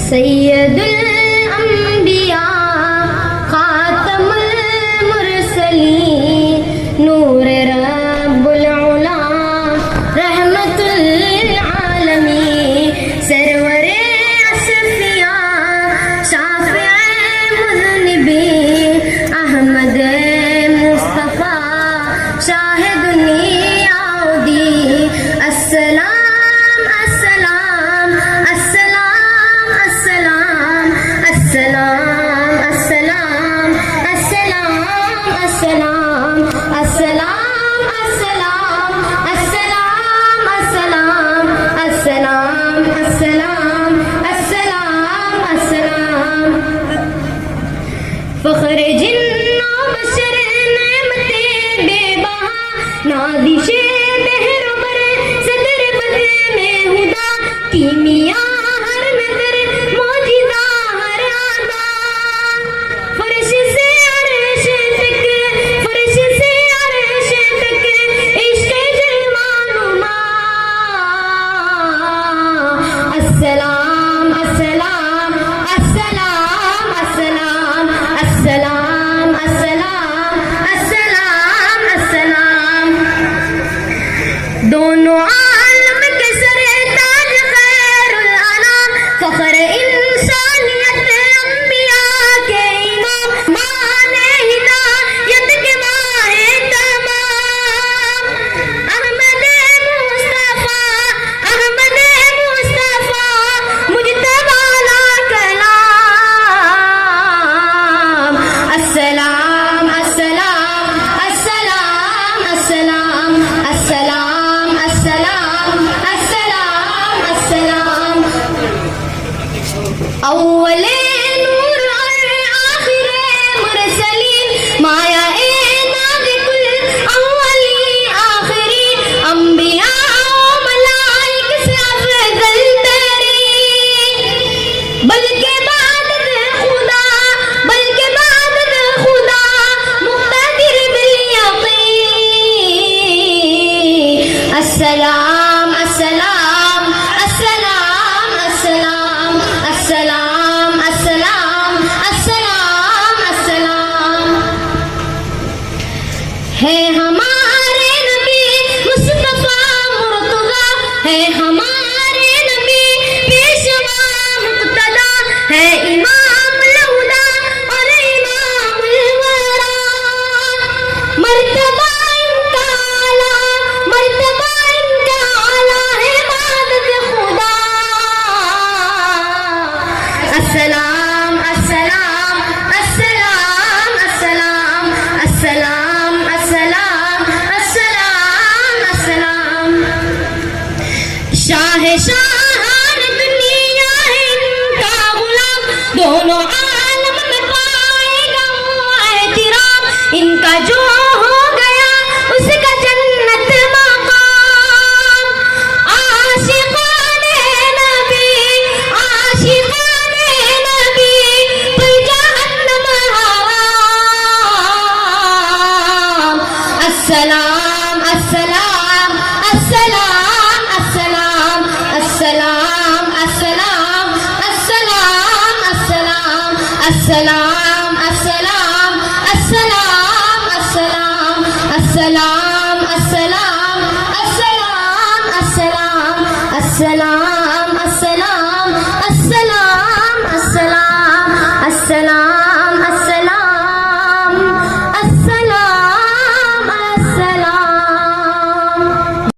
सैयदुल अंबिया खातमुल मुरसलीन नूर रब्बुल उला रहमतुल आलमीन सरवरे असफिया शाफ़िए मुज़निबीन अहमद मुस्तफ़ा शाहिद दुनियाउदी अस्सलाम फ़ख्र जिन्ना बशर नेमते बेबहा नादिशे बहरो बर सदर बदे में हुदा कीमिया हर नजर मौजिदा हर आदा फर्श से अर्श तक फर्श से अर्श तक इश्क़ जलवानुमा अस्सलाम अस्सलाम अस्सलाम अस्सलाम अस्सलाम अस्सलाम अस्सलाम अस्सलाम दोनों आलम के सरताज खैरुल अनाम फ़ख्र इंसानियत अंबिया के इमाम माने हिदायत के माहे तमाम अहमद मुस्तफ़ा मुज्तबा ला कलाम अस्सलाम अस्सलाम अस्सलाम अस्सलाम अस्सलाम अस्सलाम अस्सलाम अस्सलाम अव्वले नूर और आखिरे मुरसलीन माया ए नाज़िकुल अव्वली आखिरी अंबिया मलाइक से अफज़ल तरीन बल्कि अस्सलाम अस्सलाम अस्सलाम अस्सलाम अस्सलाम अस्सलाम अस्सलाम अस्सलाम है हमारे नबी मुस्तफ़ा मुर्तज़ा है हमारे नबी पेशवा मुक़्तदा है इमाम लहुदा और इमामुल वरा मर्तबा अस्सलाम अस्सलाम अस्सलाम अस्सलाम अस्सलाम अस्सलाम अस्सलाम अस्सलाम शाह शाहान दुनिया है इनका गुलाम दोनों आलम में पाएगा एहतराम इनका जो हो गया उसका जन्नत मकाम आशिक़ाने नबी आशिक़ाने अस्सलाम अस्सलाम अस्सलाम अस्सलाम अस्सलाम अस्सलाम अस्सलाम अस्सलाम अस्सलाम अस्सलाम अस्सलाम अस्सलाम अस्सलाम अस्सलाम अस्सलाम अस्सलाम अस्सलाम